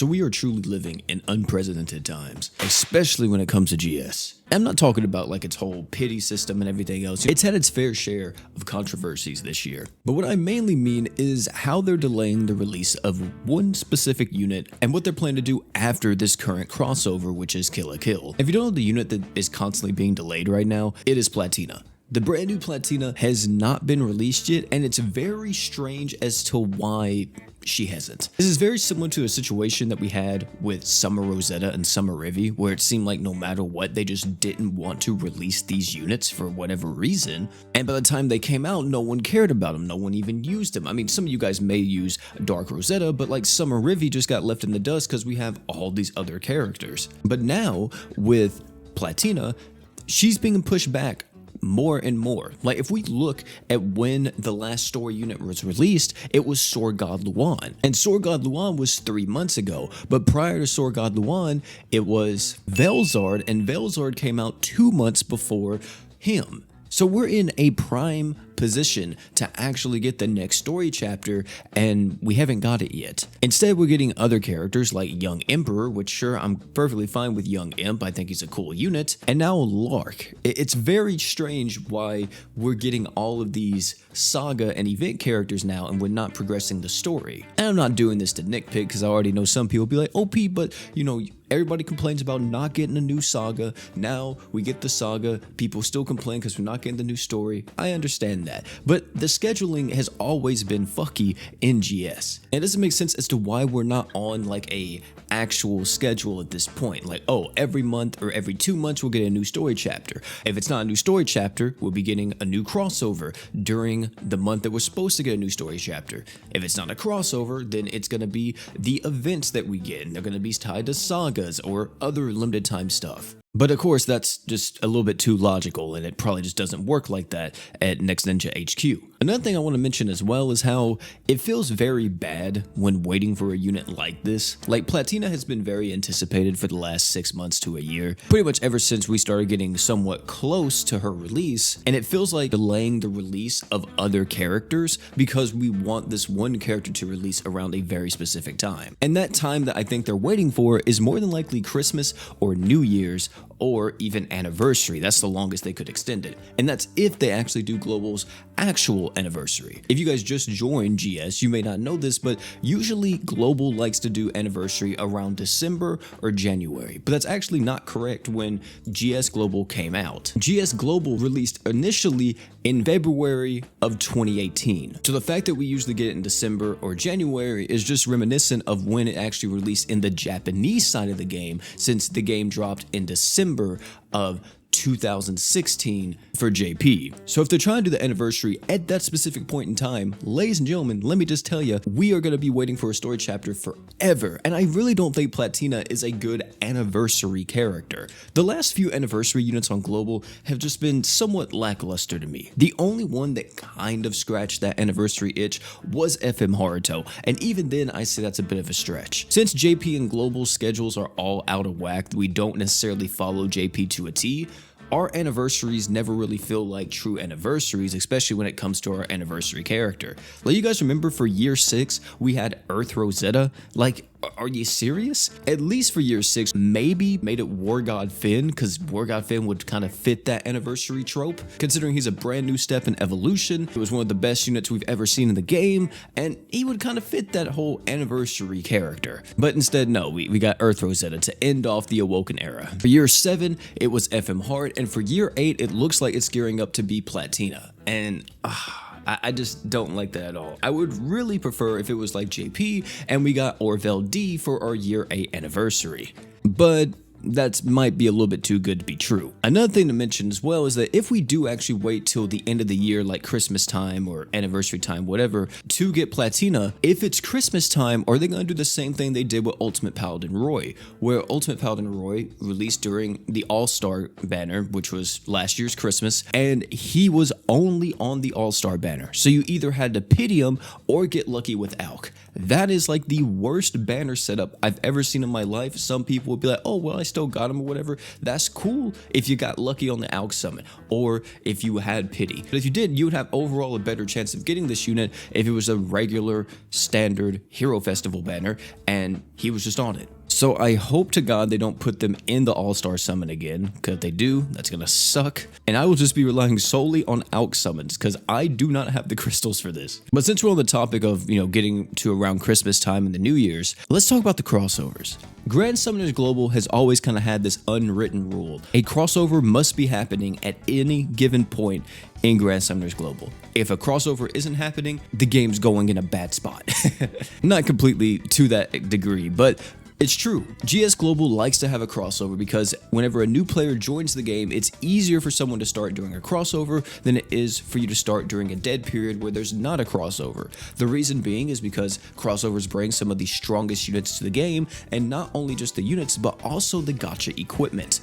So we are truly living in unprecedented times, especially when it comes to GS. I'm not talking about like its whole pity system and everything else. It's had its fair share of controversies this year. But what I mainly mean is how they're delaying the release of one specific unit and what they're planning to do after this current crossover, which is Kill la Kill. If you don't know the unit that is constantly being delayed right now, it is Platina. The brand new Platina has not been released yet, and it's very strange as to why she hasn't. This is very similar to a situation that we had with Summer Rosetta and Summer Rivi, where it seemed like no matter what, they just didn't want to release these units for whatever reason. And by the time they came out, no one cared about them. No one even used them. I mean, some of you guys may use Dark Rosetta, but like Summer Rivi just got left in the dust because we have all these other characters. But now with Platina, she's being pushed back more and more. Like if we look at when the last story unit was released, it was Sword God Luan, and Sword God Luan was 3 months ago. But prior to Sword God Luan, it was Velzard, and Velzard came out 2 months before him. So we're in a prime position to actually get the next story chapter, and we haven't got it yet. Instead, we're getting other characters like Young Emperor, which sure, I'm perfectly fine with Young Imp. I think he's a cool unit. And now Lark. It's very strange why we're getting all of these saga and event characters now, and we're not progressing the story. And I'm not doing this to nitpick, because I already know some people be like, OP, but you know, everybody complains about not getting a new saga. Now we get the saga. People still complain because we're not getting the new story. I understand that. But the scheduling has always been fucky in GS. And it doesn't make sense as to why we're not on like a actual schedule at this point. Like, oh, every month or every 2 months we'll get a new story chapter. If it's not a new story chapter, we'll be getting a new crossover during the month that we're supposed to get a new story chapter. If it's not a crossover, then it's going to be the events that we get, and they're going to be tied to sagas or other limited time stuff. But of course, that's just a little bit too logical, and it probably just doesn't work like that at Next Ninja HQ. Another thing I want to mention as well is how it feels very bad when waiting for a unit like this. Like, Platina has been very anticipated for the last 6 months to a year, pretty much ever since we started getting somewhat close to her release, and it feels like delaying the release of other characters because we want this one character to release around a very specific time. And that time that I think they're waiting for is more than likely Christmas or New Year's, or even anniversary. That's the longest they could extend it. And that's if they actually do Global's actual anniversary. If you guys just joined GS, you may not know this, but usually Global likes to do anniversary around December or January. But that's actually not correct when GS Global came out. GS Global released initially in February of 2018. So the fact that we usually get it in December or January is just reminiscent of when it actually released in the Japanese side of the game, since the game dropped in December of 2016 for JP. So if they're trying to do the anniversary at that specific point in time, ladies and gentlemen, let me just tell you, we are going to be waiting for a story chapter forever. And I really don't think Platina is a good anniversary character. The last few anniversary units on Global have just been somewhat lackluster to me. The only one that kind of scratched that anniversary itch was FM Haruto, and even then I say that's a bit of a stretch. Since JP and Global schedules are all out of whack, we don't necessarily follow JP to a T. Our anniversaries never really feel like true anniversaries, especially when it comes to our anniversary character. Like, you guys remember for year 6, we had Earth Rosetta? Like, are you serious? At least for year 6, maybe made it War God Finn, because War God Finn would kind of fit that anniversary trope, considering he's a brand new step in evolution. It was one of the best units we've ever seen in the game, and he would kind of fit that whole anniversary character. But instead, no, we got Earth Rosetta to end off the Awoken era. For year 7, it was FM Heart, and for year 8, it looks like it's gearing up to be Platina. And I just don't like that at all. I would really prefer if it was like JP and we got Orvel D for our year 8 anniversary. But that might be a little bit too good to be true. Another thing to mention as well is that if we do actually wait till the end of the year, like Christmas time or anniversary time, whatever, to get Platina, if it's Christmas time, are they going to do the same thing they did with Ultimate Paladin Roy, where Ultimate Paladin Roy released during the All-Star banner, which was last year's Christmas, and he was only on the All-Star banner. So you either had to pity him or get lucky with Alk. That is like the worst banner setup I've ever seen in my life. Some people would be like, oh, well, I still got him or whatever, that's cool if you got lucky on the Alk Summit, or if you had pity. But if you did, you would have overall a better chance of getting this unit if it was a regular, standard Hero Festival banner, and he was just on it. So I hope to God they don't put them in the All-Star Summon again, because if they do, that's gonna suck. And I will just be relying solely on Alk Summons, because I do not have the crystals for this. But since we're on the topic of, getting to around Christmas time and the New Year's, let's talk about the crossovers. Grand Summoners Global has always kind of had this unwritten rule. A crossover must be happening at any given point in Grand Summoners Global. If a crossover isn't happening, the game's going in a bad spot. Not completely to that degree, but it's true. GS Global likes to have a crossover because whenever a new player joins the game, it's easier for someone to start during a crossover than it is for you to start during a dead period where there's not a crossover. The reason being is because crossovers bring some of the strongest units to the game, and not only just the units, but also the gacha equipment.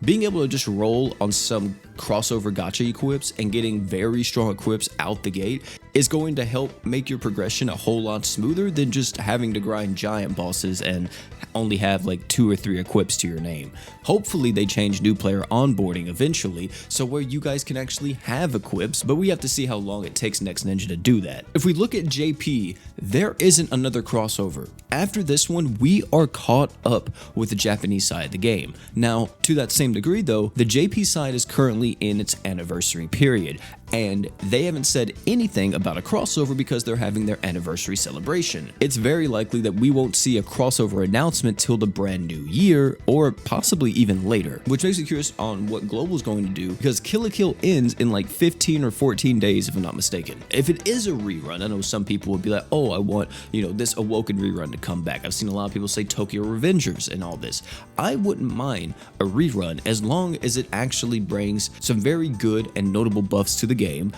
Being able to just roll on some crossover gacha equips and getting very strong equips out the gate is going to help make your progression a whole lot smoother than just having to grind giant bosses and only have like 2 or 3 equips to your name. Hopefully they change new player onboarding eventually, so where you guys can actually have equips, but we have to see how long it takes Next Ninja to do that. If we look at JP, there isn't another crossover. After this one, we are caught up with the Japanese side of the game. Now, to that same degree though, the JP side is currently in its anniversary period, and they haven't said anything about a crossover because they're having their anniversary celebration. It's very likely that we won't see a crossover announcement till the brand new year, or possibly even later, which makes me curious on what Global's going to do, because Kill la Kill ends in like 15 or 14 days if I'm not mistaken. If it is a rerun, I know some people would be like, oh, I want, this Awoken rerun to come back. I've seen a lot of people say Tokyo Revengers and all this. I wouldn't mind a rerun as long as it actually brings some very good and notable buffs to the game,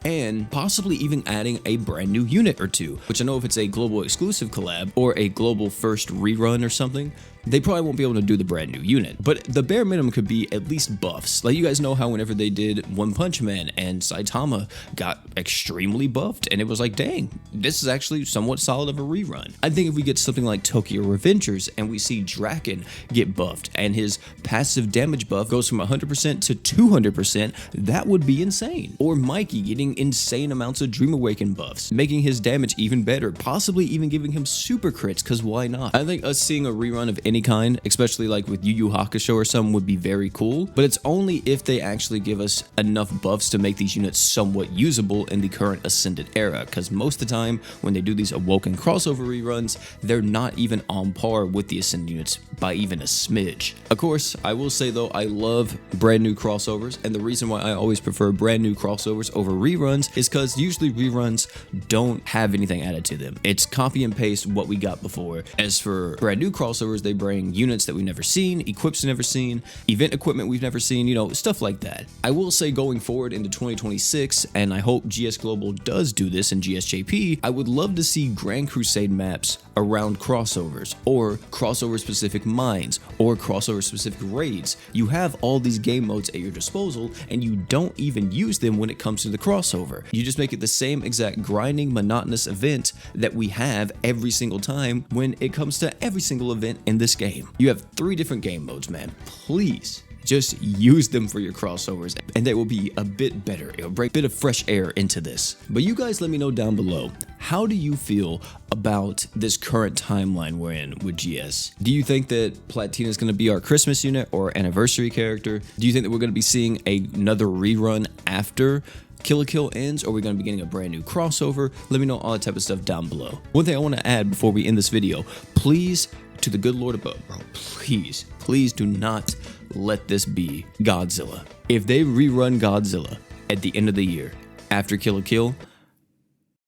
and possibly even adding a brand new unit or two, which I know if it's a global exclusive collab or a global first rerun or something, they probably won't be able to do the brand new unit. But the bare minimum could be at least buffs. Like, you guys know how whenever they did One Punch Man and Saitama got extremely buffed, and it was like, dang, this is actually somewhat solid of a rerun. I think if we get something like Tokyo Revengers and we see Draken get buffed and his passive damage buff goes from 100% to 200%, that would be insane. Or Mikey getting insane amounts of Dream Awaken buffs, making his damage even better, possibly even giving him super crits, because why not? I think us seeing a rerun of any kind, especially like with Yu Yu Hakusho or something, would be very cool, but it's only if they actually give us enough buffs to make these units somewhat usable in the current Ascended era, because most of the time when they do these Awoken crossover reruns, they're not even on par with the Ascended units by even a smidge. Of course, I will say though, I love brand new crossovers, and the reason why I always prefer brand new crossovers over reruns is because usually reruns don't have anything added to them. It's copy and paste what we got before. As for brand new crossovers, they bring units that we've never seen, equips we've never seen, event equipment we've never seen, stuff like that. I will say going forward into 2026, and I hope GS Global does do this in GSJP, I would love to see Grand Crusade maps around crossovers, or crossover specific mines, or crossover specific raids. You have all these game modes at your disposal, and you don't even use them when it comes to the crossover. You just make it the same exact grinding, monotonous event that we have every single time when it comes to every single event in this game. You have 3 different game modes, man. Please just use them for your crossovers, and they will be a bit better. It'll bring a bit of fresh air into this. But you guys let me know down below, how do you feel about this current timeline we're in with GS? Do you think that Platina is going to be our Christmas unit or anniversary character? Do you think that we're going to be seeing another rerun after Kill la Kill ends, or are we going to be getting a brand new crossover? Let me know all that type of stuff down below. One thing I want to add before we end this video, please, to the good Lord above, bro, please do not let this be Godzilla. If they rerun Godzilla at the end of the year after Kill la Kill,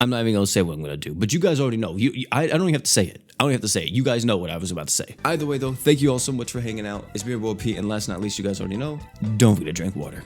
I'm not even gonna say what I'm gonna do, but you guys already know. I don't even have to say it. I don't have to say it. You guys know what I was about to say. Either way though, thank you all so much for hanging out. It's been your boy Pete, and last but not least, you guys already know, don't forget to drink water.